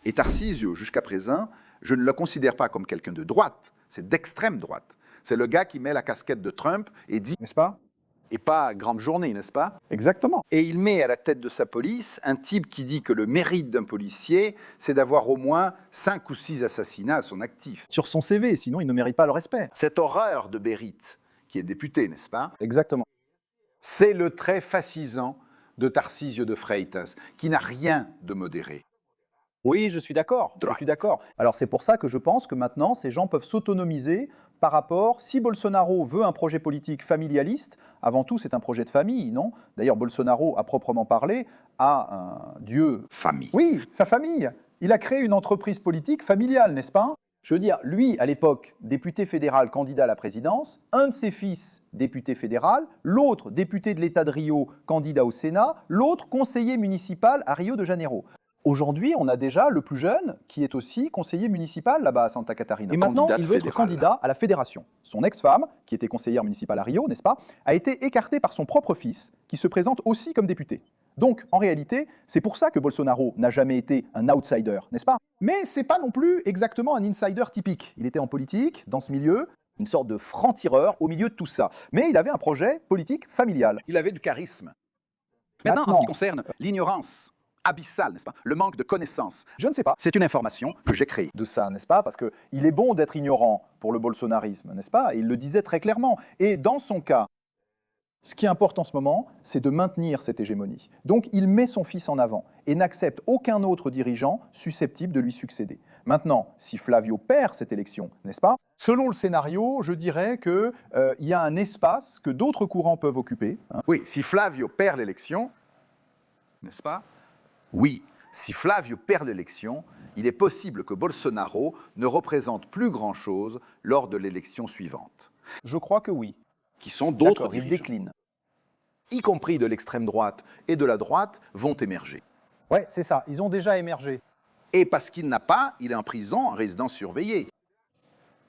Et Tarcísio, jusqu'à présent, je ne le considère pas comme quelqu'un de droite, c'est d'extrême droite. C'est le gars qui met la casquette de Trump et dit, N'est-ce pas? et pas grande journée, n'est-ce pas? Exactement. Et il met à la tête de sa police un type qui dit que le mérite d'un policier, c'est d'avoir au moins 5 ou 6 assassinats à son actif. Sur son CV, sinon il ne mérite pas le respect. Cette horreur de Berit, qui est député, n'est-ce pas? Exactement. C'est le trait fascisant de Tarcísio de Freitas, qui n'a rien de modéré. Oui, je suis d'accord. Je suis d'accord. Alors c'est pour ça que je pense que maintenant, ces gens peuvent s'autonomiser par rapport, si Bolsonaro veut un projet politique familialiste, avant tout c'est un projet de famille, non? D'ailleurs, Bolsonaro, à proprement parler, a un dieu... Famille. Oui, sa famille. Il a créé une entreprise politique familiale, n'est-ce pas? Je veux dire, lui, à l'époque, député fédéral candidat à la présidence, un de ses fils, député fédéral, l'autre, député de l'État de Rio, candidat au Sénat, l'autre, conseiller municipal à Rio de Janeiro. Aujourd'hui, on a déjà le plus jeune qui est aussi conseiller municipal là-bas à Santa Catarina. Et maintenant, il veut être candidat à la fédération. Son ex-femme, qui était conseillère municipale à Rio, n'est-ce pas, a été écartée par son propre fils, qui se présente aussi comme député. Donc, en réalité, c'est pour ça que Bolsonaro n'a jamais été un outsider, n'est-ce pas? Mais c'est pas non plus exactement un insider typique. Il était en politique, dans ce milieu, une sorte de franc-tireur au milieu de tout ça. Mais il avait un projet politique familial. Il avait du charisme. Maintenant, en ce qui concerne l'ignorance abyssale, n'est-ce pas? Le manque de connaissances. Je ne sais pas. C'est une information que j'ai créée. De ça, n'est-ce pas? Parce qu'il est bon d'être ignorant pour le bolsonarisme, n'est-ce pas? Et il le disait très clairement. Et dans son cas, ce qui importe en ce moment, c'est de maintenir cette hégémonie. Donc il met son fils en avant et n'accepte aucun autre dirigeant susceptible de lui succéder. Maintenant, si Flavio perd cette élection, n'est-ce pas? Selon le scénario, je dirais qu'il y a un espace que d'autres courants peuvent occuper. Hein. Oui, si Flavio perd l'élection, n'est-ce pas? Oui, si Flavio perd l'élection, il est possible que Bolsonaro ne représente plus grand-chose lors de l'élection suivante. Je crois que oui. Qui sont d'autres dirigeants. Il décline. Y compris de l'extrême droite et de la droite, vont émerger. Ouais, c'est ça. Ils ont déjà émergé. Et parce qu'il n'a pas, il est en prison, en résidence surveillée.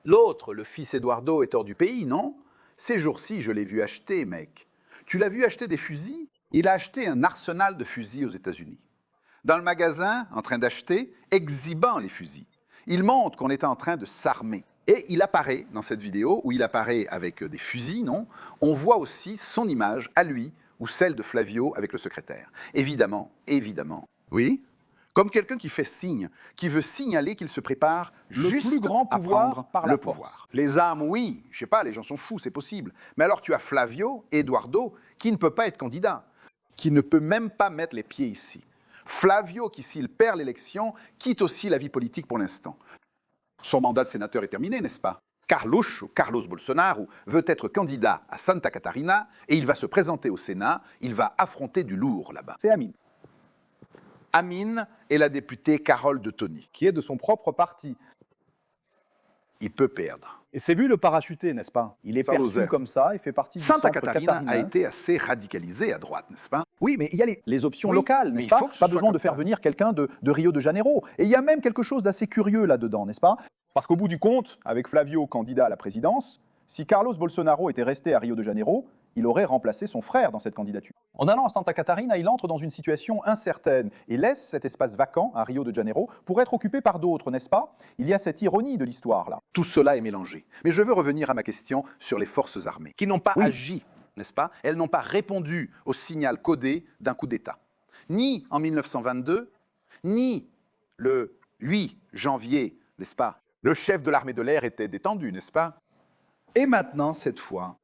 L'autre, le fils Eduardo, est hors du pays, non? Ces jours-ci, je l'ai vu acheter, mec. Tu l'as vu acheter des fusils? Il a acheté un arsenal de fusils aux États-Unis. Dans le magasin, en train d'acheter, exhibant les fusils. Il montre qu'on est en train de s'armer. Et il apparaît dans cette vidéo, où il apparaît avec des fusils, non? On voit aussi son image à lui, ou celle de Flavio avec le secrétaire. Évidemment, évidemment. Oui? Comme quelqu'un qui fait signe, qui veut signaler qu'il se prépare juste plus grand pouvoir à prendre par le la pouvoir. force. Les armes, oui, je sais pas, les gens sont fous, c'est possible. Mais alors tu as Flavio, Eduardo, qui ne peut pas être candidat, qui ne peut même pas mettre les pieds ici. Flavio, qui s'il perd l'élection, quitte aussi la vie politique pour l'instant. Son mandat de sénateur est terminé, n'est-ce pas? Carlos Bolsonaro veut être candidat à Santa Catarina et il va se présenter au Sénat, il va affronter du lourd là-bas. C'est Amine. Amine est la députée Carole de Tony. Qui est de son propre parti. Il peut perdre. Et c'est lui le parachuté, n'est-ce pas? Il est perçu comme ça, il fait partie du Santa centre Catarina a été assez radicalisé à droite, n'est-ce pas? Oui, mais il y a les options Oui, locales, mais n'est-ce il pas? faut que ce Pas soit besoin de comme faire ça. venir quelqu'un de Rio de Janeiro. Et il y a même quelque chose d'assez curieux là-dedans, n'est-ce pas? Parce qu'au bout du compte, avec Flavio candidat à la présidence, si Carlos Bolsonaro était resté à Rio de Janeiro, il aurait remplacé son frère dans cette candidature. En allant à Santa Catarina, il entre dans une situation incertaine et laisse cet espace vacant à Rio de Janeiro pour être occupé par d'autres, n'est-ce pas? Il y a cette ironie de l'histoire là. Tout cela est mélangé. Mais je veux revenir à ma question sur les forces armées, qui n'ont pas agi, n'est-ce pas? Elles n'ont pas répondu au signal codé d'un coup d'État. Ni en 1922, ni le 8 janvier, n'est-ce pas? Le chef de l'armée de l'air était détendu, n'est-ce pas? Et maintenant, cette fois,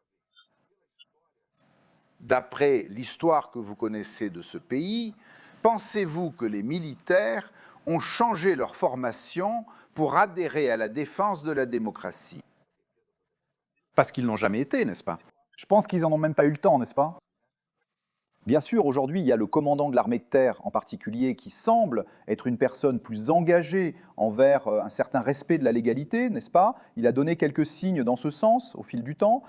d'après l'histoire que vous connaissez de ce pays, pensez-vous que les militaires ont changé leur formation pour adhérer à la défense de la démocratie? Parce qu'ils n'ont jamais été, n'est-ce pas? Je pense qu'ils n'en ont même pas eu le temps, n'est-ce pas? Bien sûr, aujourd'hui, il y a le commandant de l'armée de terre en particulier qui semble être une personne plus engagée envers un certain respect de la légalité, n'est-ce pas? Il a donné quelques signes dans ce sens au fil du temps.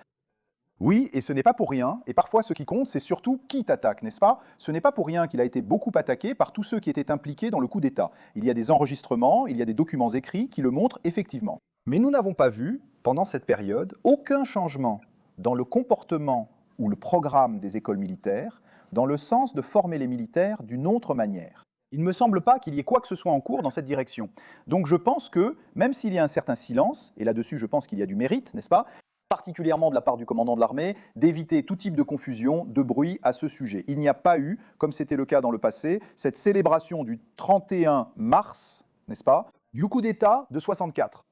Oui, et ce n'est pas pour rien, et parfois ce qui compte, c'est surtout qui t'attaque, n'est-ce pas? Ce n'est pas pour rien qu'il a été beaucoup attaqué par tous ceux qui étaient impliqués dans le coup d'État. Il y a des enregistrements, il y a des documents écrits qui le montrent effectivement. Mais nous n'avons pas vu, pendant cette période, aucun changement dans le comportement ou le programme des écoles militaires, dans le sens de former les militaires d'une autre manière. Il ne me semble pas qu'il y ait quoi que ce soit en cours dans cette direction. Donc je pense que, même s'il y a un certain silence, et là-dessus je pense qu'il y a du mérite, n'est-ce pas, particulièrement de la part du commandant de l'armée, d'éviter tout type de confusion, de bruit à ce sujet. Il n'y a pas eu, comme c'était le cas dans le passé, cette célébration du 31 mars, n'est-ce pas, du coup d'État de 64.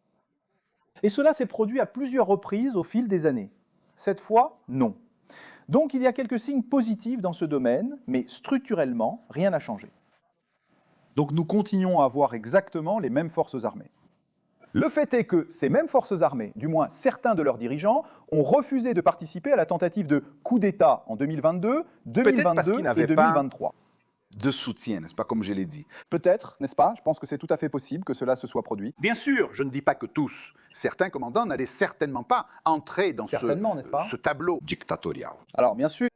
Et cela s'est produit à plusieurs reprises au fil des années. Cette fois, non. Donc il y a quelques signes positifs dans ce domaine, mais structurellement, rien n'a changé. Donc nous continuons à avoir exactement les mêmes forces armées. Le fait est que ces mêmes forces armées, du moins certains de leurs dirigeants, ont refusé de participer à la tentative de coup d'État en 2022, 2022 et 2023. De soutien, n'est-ce pas, comme je l'ai dit. Peut-être, n'est-ce pas? Je pense que c'est tout à fait possible que cela se soit produit. Bien sûr, je ne dis pas que tous. Certains commandants n'allaient certainement pas entrer dans N'est-ce pas? ce tableau dictatorial. Alors bien sûr,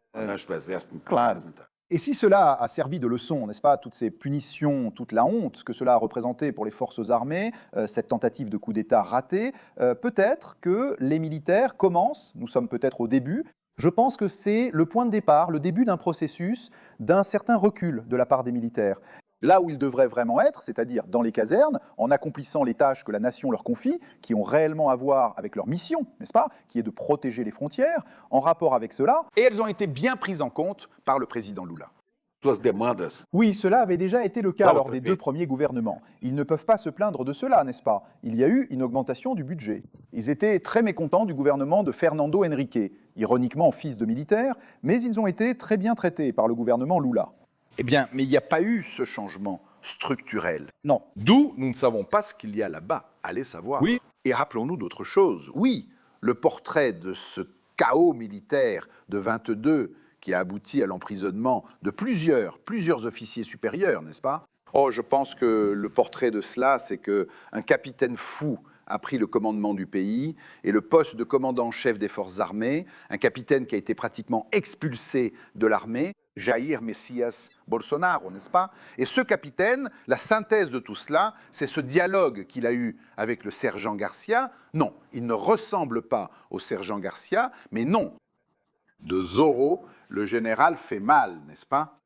claro. Et si cela a servi de leçon, n'est-ce pas, toutes ces punitions, toute la honte que cela a représenté pour les forces armées, cette tentative de coup d'État ratée, peut-être que les militaires commencent, nous sommes peut-être au début, je pense que c'est le point de départ, le début d'un processus, d'un certain recul de la part des militaires. Là où ils devraient vraiment être, c'est-à-dire dans les casernes, en accomplissant les tâches que la nation leur confie, qui ont réellement à voir avec leur mission, n'est-ce pas, qui est de protéger les frontières, en rapport avec cela. Et elles ont été bien prises en compte par le président Lula. Oui, cela avait déjà été le cas lors des 2 premiers gouvernements. Ils ne peuvent pas se plaindre de cela, n'est-ce pas? Il y a eu une augmentation du budget. Ils étaient très mécontents du gouvernement de Fernando Henrique, ironiquement fils de militaire, mais ils ont été très bien traités par le gouvernement Lula. Eh bien, mais il n'y a pas eu ce changement structurel. Non. D'où nous ne savons pas ce qu'il y a là-bas. Allez savoir. Oui. Et rappelons-nous d'autres choses. Oui, le portrait de ce chaos militaire de 22 qui a abouti à l'emprisonnement de plusieurs officiers supérieurs, n'est-ce pas? Oh, je pense que le portrait de cela, c'est qu'un capitaine fou a pris le commandement du pays et le poste de commandant-chef des forces armées, un capitaine qui a été pratiquement expulsé de l'armée, Jair Messias Bolsonaro, n'est-ce pas? Et ce capitaine, la synthèse de tout cela, c'est ce dialogue qu'il a eu avec le sergent Garcia. Non, il ne ressemble pas au sergent Garcia, mais non. De Zorro, le général fait mal, n'est-ce pas?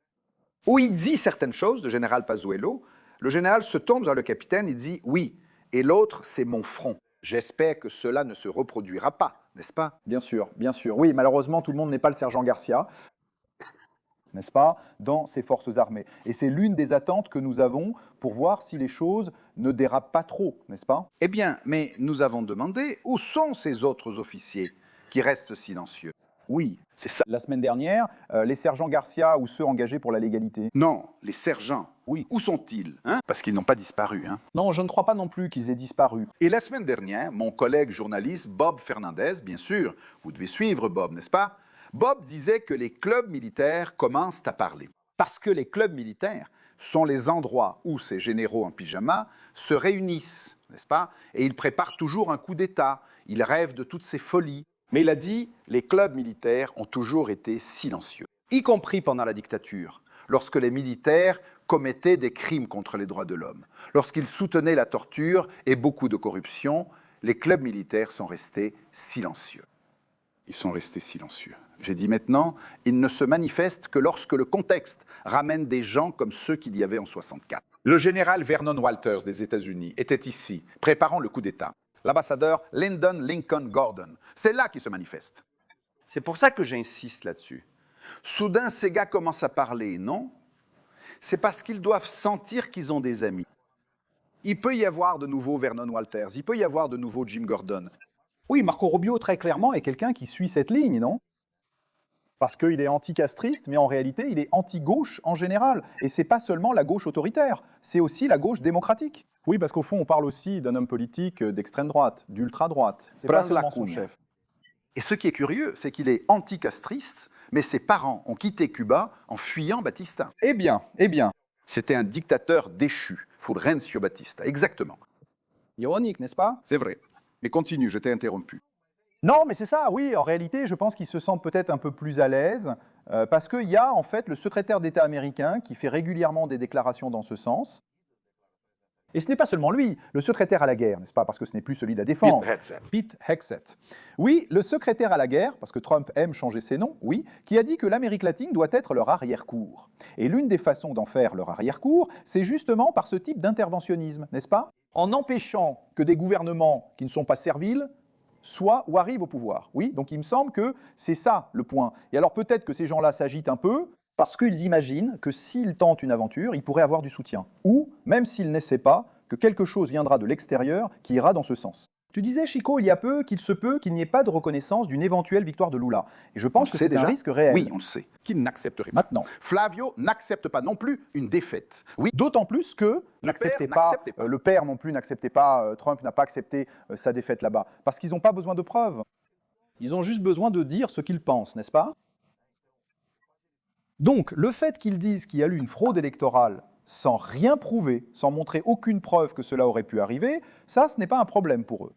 Où il dit certaines choses, le général Pazuello, le général se tourne vers le capitaine et dit « Oui, et l'autre, c'est mon front. J'espère que cela ne se reproduira pas, n'est-ce pas ?» Bien sûr, bien sûr. Oui, malheureusement, tout le monde n'est pas le sergent Garcia, n'est-ce pas, dans ces forces armées. Et c'est l'une des attentes que nous avons pour voir si les choses ne dérapent pas trop, n'est-ce pas? Eh bien, mais nous avons demandé où sont ces autres officiers qui restent silencieux. Oui, c'est ça. La semaine dernière, les sergents Garcia ou ceux engagés pour la légalité. Non, les sergents, oui. Où sont-ils, hein? Parce qu'ils n'ont pas disparu, hein? Non, je ne crois pas non plus qu'ils aient disparu. Et la semaine dernière, mon collègue journaliste Bob Fernandez, bien sûr, vous devez suivre Bob, n'est-ce pas? Bob disait que les clubs militaires commencent à parler. Parce que les clubs militaires sont les endroits où ces généraux en pyjama se réunissent, n'est-ce pas? Et ils préparent toujours un coup d'État. Ils rêvent de toutes ces folies. Mais il a dit, les clubs militaires ont toujours été silencieux, y compris pendant la dictature, lorsque les militaires commettaient des crimes contre les droits de l'homme, lorsqu'ils soutenaient la torture et beaucoup de corruption, les clubs militaires sont restés silencieux. Ils sont restés silencieux. J'ai dit maintenant, ils ne se manifestent que lorsque le contexte ramène des gens comme ceux qu'il y avait en 64. Le général Vernon Walters des États-Unis était ici, préparant le coup d'État. L'ambassadeur Lyndon Lincoln Gordon, c'est là qu'il se manifeste. C'est pour ça que j'insiste là-dessus. Soudain, ces gars commencent à parler, non? C'est parce qu'ils doivent sentir qu'ils ont des amis. Il peut y avoir de nouveau Vernon Walters, il peut y avoir de nouveau Jim Gordon. Oui, Marco Rubio, très clairement, est quelqu'un qui suit cette ligne, non? Parce qu'il est anticastriste, mais en réalité, il est anti-gauche en général. Et c'est pas seulement la gauche autoritaire, c'est aussi la gauche démocratique. Oui, parce qu'au fond, on parle aussi d'un homme politique d'extrême droite, d'ultra-droite. C'est pas seulement son chef. Et ce qui est curieux, c'est qu'il est anticastriste, mais ses parents ont quitté Cuba en fuyant Batista. Eh bien. C'était un dictateur déchu, Fulgencio Batista, exactement. Ironique, n'est-ce pas? C'est vrai. Mais continue, je t'ai interrompu. Non, mais c'est ça, oui, en réalité, je pense qu'il se sent peut-être un peu plus à l'aise, parce qu'il y a en fait le secrétaire d'État américain qui fait régulièrement des déclarations dans ce sens. Et ce n'est pas seulement lui, le secrétaire à la guerre, n'est-ce pas, parce que ce n'est plus celui de la défense. Pete Hegseth. Oui, le secrétaire à la guerre, parce que Trump aime changer ses noms, oui, qui a dit que l'Amérique latine doit être leur arrière-cour. Et l'une des façons d'en faire leur arrière-cour, c'est justement par ce type d'interventionnisme, n'est-ce pas? En empêchant que des gouvernements qui ne sont pas serviles soient ou arrivent au pouvoir. Oui, donc il me semble que c'est ça le point. Et alors peut-être que ces gens-là s'agitent un peu, parce qu'ils imaginent que s'ils tentent une aventure, ils pourraient avoir du soutien. Ou, même s'ils n'essaient pas, que quelque chose viendra de l'extérieur qui ira dans ce sens. Tu disais, Chico, il y a peu qu'il se peut qu'il n'y ait pas de reconnaissance d'une éventuelle victoire de Lula. Et je pense que c'est un risque réel. Oui, on le sait. Qu'il n'accepterait pas. Maintenant. Flavio n'accepte pas non plus une défaite. Oui. D'autant plus que le père non plus n'acceptait pas, Trump n'a pas accepté sa défaite là-bas. Parce qu'ils n'ont pas besoin de preuves. Ils ont juste besoin de dire ce qu'ils pensent, n'est-ce pas? Donc, le fait qu'ils disent qu'il y a eu une fraude électorale sans rien prouver, sans montrer aucune preuve que cela aurait pu arriver, ça, ce n'est pas un problème pour eux.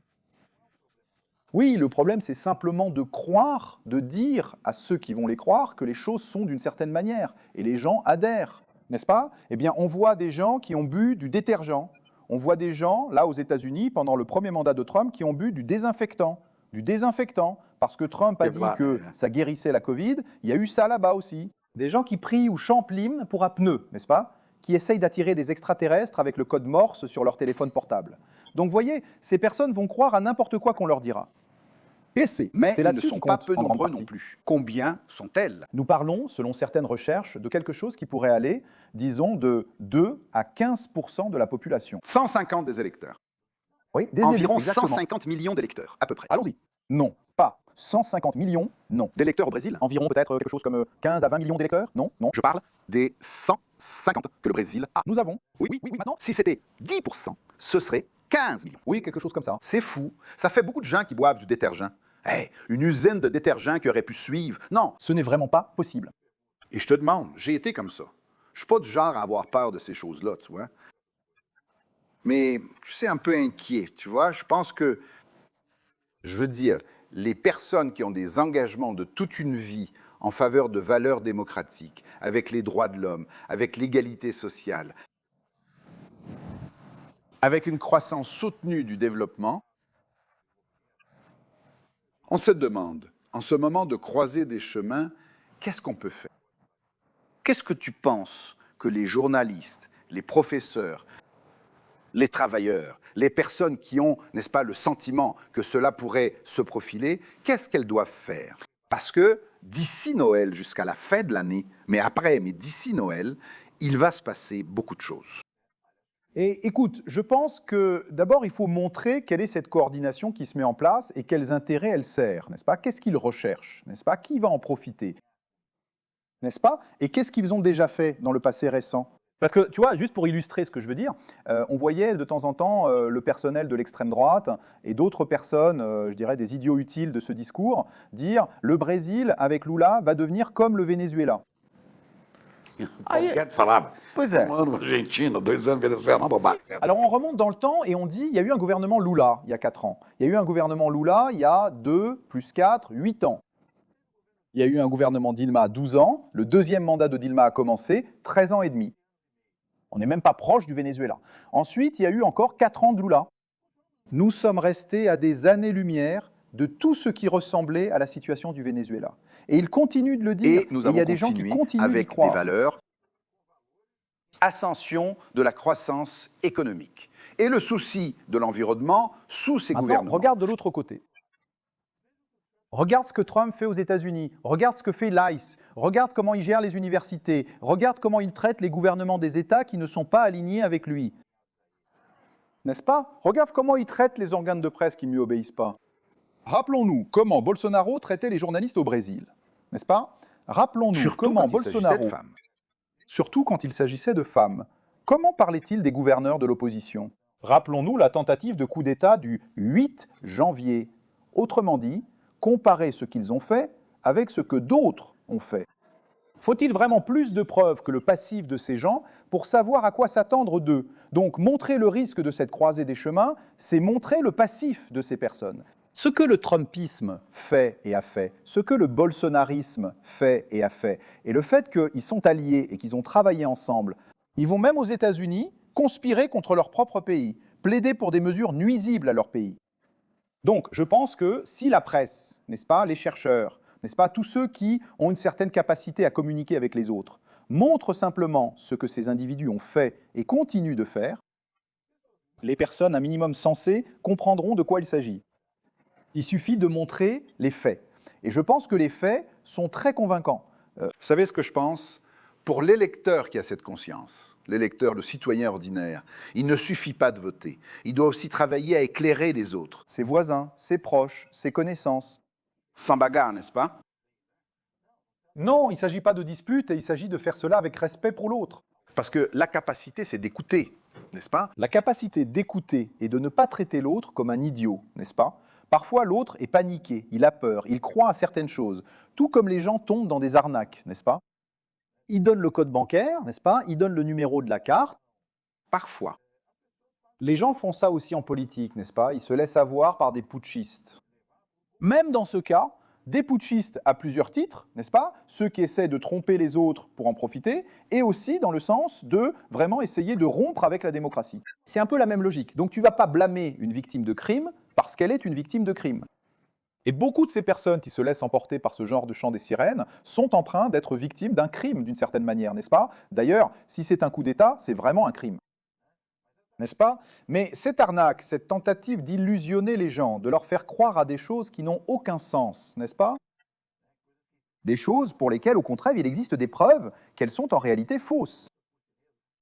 Oui, le problème, c'est simplement de croire, de dire à ceux qui vont les croire que les choses sont d'une certaine manière. Et les gens adhèrent, n'est-ce pas? Eh bien, on voit des gens qui ont bu du détergent. On voit des gens, là, aux États-Unis, pendant le premier mandat de Trump, qui ont bu du désinfectant. Du désinfectant, parce que Trump a dit que ça guérissait la Covid, il y a eu ça là-bas aussi. Des gens qui prient ou chantent l'hymne pour apneu, n'est-ce pas? Qui essayent d'attirer des extraterrestres avec le code Morse sur leur téléphone portable. Donc, voyez, ces personnes vont croire à n'importe quoi qu'on leur dira. Mais ils ne sont pas peu nombreux non plus. Combien sont-elles? Nous parlons, selon certaines recherches, de quelque chose qui pourrait aller, disons, de 2 à 15% de la population. 150 des électeurs. Oui, environ 150 millions d'électeurs, à peu près. Allons-y. Non, pas 150 millions, non. D'électeurs au Brésil? Environ peut-être quelque chose comme 15 à 20 millions d'électeurs? Non, non. Je parle des 150 que le Brésil a. Nous avons. Oui, maintenant, si c'était 10%, ce serait 15 millions. Oui, quelque chose comme ça. C'est fou. Ça fait beaucoup de gens qui boivent du détergent. Hey, une usine de détergent qui aurait pu suivre. Non. Ce n'est vraiment pas possible. Et je te demande, j'ai été comme ça. Je suis pas du genre à avoir peur de ces choses-là, tu vois. Mais je suis un peu inquiet, tu vois. Je pense que, je veux dire, les personnes qui ont des engagements de toute une vie en faveur de valeurs démocratiques, avec les droits de l'homme, avec l'égalité sociale, avec une croissance soutenue du développement, on se demande, en ce moment de croiser des chemins, qu'est-ce qu'on peut faire? Qu'est-ce que tu penses que les journalistes, les professeurs, les travailleurs, les personnes qui ont, n'est-ce pas, le sentiment que cela pourrait se profiler, qu'est-ce qu'elles doivent faire? Parce que d'ici Noël jusqu'à la fin de l'année, mais d'ici Noël, il va se passer beaucoup de choses. Et écoute, je pense que d'abord, il faut montrer quelle est cette coordination qui se met en place et quels intérêts elle sert, n'est-ce pas? Qu'est-ce qu'ils recherchent, n'est-ce pas? Qui va en profiter, n'est-ce pas? Et qu'est-ce qu'ils ont déjà fait dans le passé récent? Parce que, tu vois, juste pour illustrer ce que je veux dire, on voyait de temps en temps le personnel de l'extrême droite et d'autres personnes, je dirais des idiots utiles de ce discours, dire « le Brésil, avec Lula, va devenir comme le Venezuela ». Alors on remonte dans le temps et on dit il y a eu un gouvernement Lula il y a 4 ans. Il y a eu un gouvernement Lula il y a 2 plus 4, 8 ans. Il y a eu un gouvernement Dilma 12 ans. Le deuxième mandat de Dilma a commencé 13 ans et demi. On n'est même pas proche du Venezuela. Ensuite, il y a eu encore 4 ans de Lula. Nous sommes restés à des années-lumière de tout ce qui ressemblait à la situation du Venezuela. Et il continue de le dire. Et il y a des gens qui continuent avec des valeurs. Ascension de la croissance économique. Et le souci de l'environnement sous ces gouvernements. Regarde de l'autre côté. Regarde ce que Trump fait aux États-Unis, regarde ce que fait l'ICE, regarde comment il gère les universités, regarde comment il traite les gouvernements des États qui ne sont pas alignés avec lui. N'est-ce pas? Regarde comment il traite les organes de presse qui ne lui obéissent pas. Rappelons-nous comment Bolsonaro traitait les journalistes au Brésil, n'est-ce pas? Rappelons-nous comment Bolsonaro, surtout quand il s'agissait de femmes, comment parlait-il des gouverneurs de l'opposition? Rappelons-nous la tentative de coup d'État du 8 janvier. Autrement dit, comparer ce qu'ils ont fait avec ce que d'autres ont fait. Faut-il vraiment plus de preuves que le passif de ces gens pour savoir à quoi s'attendre d'eux? Donc montrer le risque de cette croisée des chemins, c'est montrer le passif de ces personnes. Ce que le Trumpisme fait et a fait, ce que le bolsonarisme fait et a fait, et le fait qu'ils sont alliés et qu'ils ont travaillé ensemble, ils vont même aux États-Unis conspirer contre leur propre pays, plaider pour des mesures nuisibles à leur pays. Donc, je pense que si la presse, n'est-ce pas, les chercheurs, n'est-ce pas, tous ceux qui ont une certaine capacité à communiquer avec les autres, montrent simplement ce que ces individus ont fait et continuent de faire, les personnes un minimum sensées comprendront de quoi il s'agit. Il suffit de montrer les faits. Et je pense que les faits sont très convaincants. Vous savez ce que je pense? Pour l'électeur qui a cette conscience, l'électeur, le citoyen ordinaire, il ne suffit pas de voter. Il doit aussi travailler à éclairer les autres. Ses voisins, ses proches, ses connaissances. Sans bagarre, n'est-ce pas? Non, il ne s'agit pas de dispute et il s'agit de faire cela avec respect pour l'autre. Parce que la capacité, c'est d'écouter, n'est-ce pas? La capacité d'écouter et de ne pas traiter l'autre comme un idiot, n'est-ce pas? Parfois, l'autre est paniqué, il a peur, il croit à certaines choses, tout comme les gens tombent dans des arnaques, n'est-ce pas? Ils donnent le code bancaire, n'est-ce pas? Ils donnent le numéro de la carte. Parfois. Les gens font ça aussi en politique, n'est-ce pas? Ils se laissent avoir par des putschistes. Même dans ce cas, des putschistes à plusieurs titres, n'est-ce pas? Ceux qui essaient de tromper les autres pour en profiter, et aussi dans le sens de vraiment essayer de rompre avec la démocratie. C'est un peu la même logique. Donc tu ne vas pas blâmer une victime de crime parce qu'elle est une victime de crime. Et beaucoup de ces personnes qui se laissent emporter par ce genre de chant des sirènes sont en train d'être victimes d'un crime d'une certaine manière, n'est-ce pas? D'ailleurs, si c'est un coup d'État, c'est vraiment un crime. N'est-ce pas? Mais cette arnaque, cette tentative d'illusionner les gens, de leur faire croire à des choses qui n'ont aucun sens, n'est-ce pas? Des choses pour lesquelles, au contraire, il existe des preuves qu'elles sont en réalité fausses.